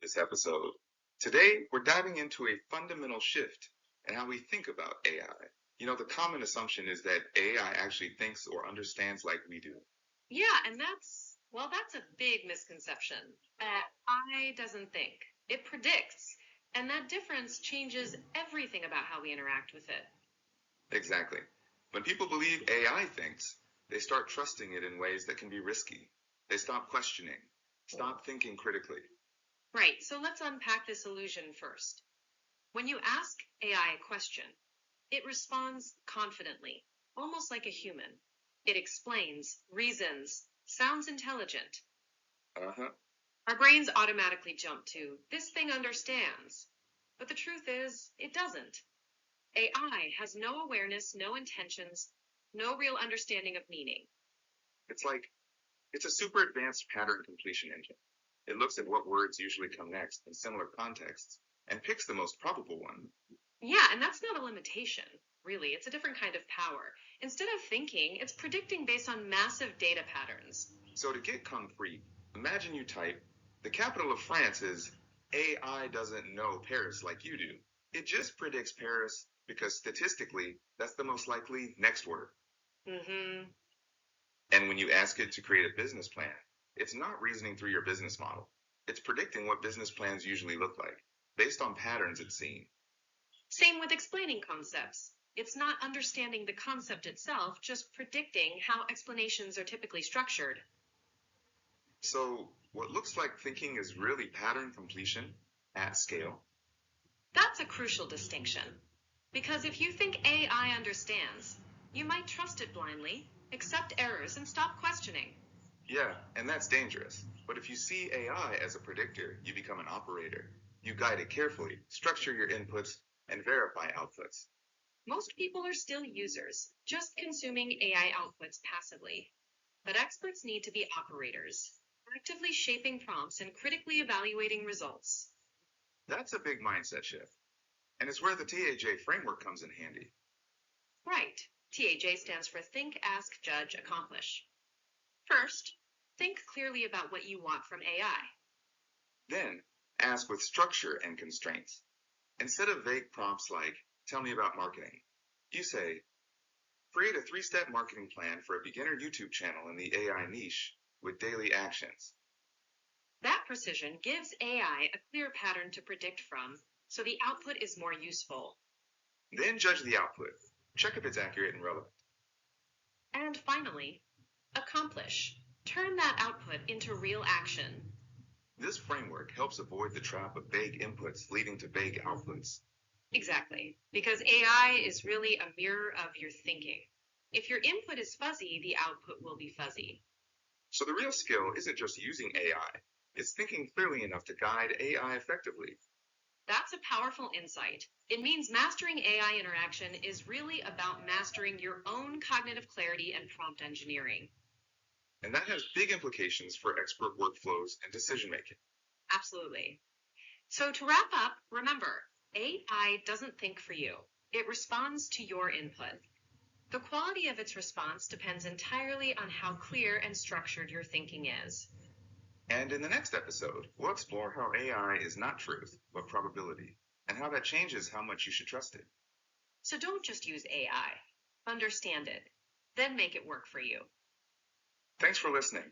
this episode. Today, we're diving into a fundamental shift in how we think about AI. The common assumption is that AI actually thinks or understands like we do. Yeah, and that's a big misconception. AI doesn't think, it predicts. And that difference changes everything about how we interact with it. Exactly. When people believe AI thinks, they start trusting it in ways that can be risky. They stop questioning, stop thinking critically. Right, so let's unpack this illusion first. When you ask AI a question, it responds confidently, almost like a human. It explains, reasons, sounds intelligent. Uh-huh. Our brains automatically jump to, this thing understands. But the truth is, it doesn't. AI has no awareness, no intentions, no real understanding of meaning. It's a super advanced pattern completion engine. It looks at what words usually come next in similar contexts and picks the most probable one. Yeah, and that's not a limitation, really. It's a different kind of power. Instead of thinking, it's predicting based on massive data patterns. So to get concrete, imagine you type, the capital of France is AI doesn't know Paris like you do. It just predicts Paris because statistically, that's the most likely next word. Mm-hmm. And when you ask it to create a business plan, it's not reasoning through your business model. It's predicting what business plans usually look like, based on patterns it's seen. Same with explaining concepts. It's not understanding the concept itself, just predicting how explanations are typically structured. So what looks like thinking is really pattern completion at scale. That's a crucial distinction. Because if you think AI understands, you might trust it blindly, accept errors, and stop questioning. Yeah, and that's dangerous. But if you see AI as a predictor, you become an operator. You guide it carefully, structure your inputs, and verify outputs. Most people are still users, just consuming AI outputs passively. But experts need to be operators, actively shaping prompts and critically evaluating results. That's a big mindset shift. And it's where the TAJ framework comes in handy. Right. TAJ stands for Think, Ask, Judge, Accomplish. First, think clearly about what you want from AI. Then, ask with structure and constraints. Instead of vague prompts like, tell me about marketing, you say, create a 3-step marketing plan for a beginner YouTube channel in the AI niche with daily actions. That precision gives AI a clear pattern to predict from, so the output is more useful. Then judge the output. Check if it's accurate and relevant. And finally, accomplish. Turn that output into real action. This framework helps avoid the trap of vague inputs leading to vague outputs. Exactly, because AI is really a mirror of your thinking. If your input is fuzzy, the output will be fuzzy. So the real skill isn't just using AI, it's thinking clearly enough to guide AI effectively. That's a powerful insight. It means mastering AI interaction is really about mastering your own cognitive clarity and prompt engineering. And that has big implications for expert workflows and decision making. Absolutely. So to wrap up, remember, AI doesn't think for you. It responds to your input. The quality of its response depends entirely on how clear and structured your thinking is. And in the next episode, we'll explore how AI is not truth, but probability, and how that changes how much you should trust it. So don't just use AI. Understand it. Then make it work for you. Thanks for listening.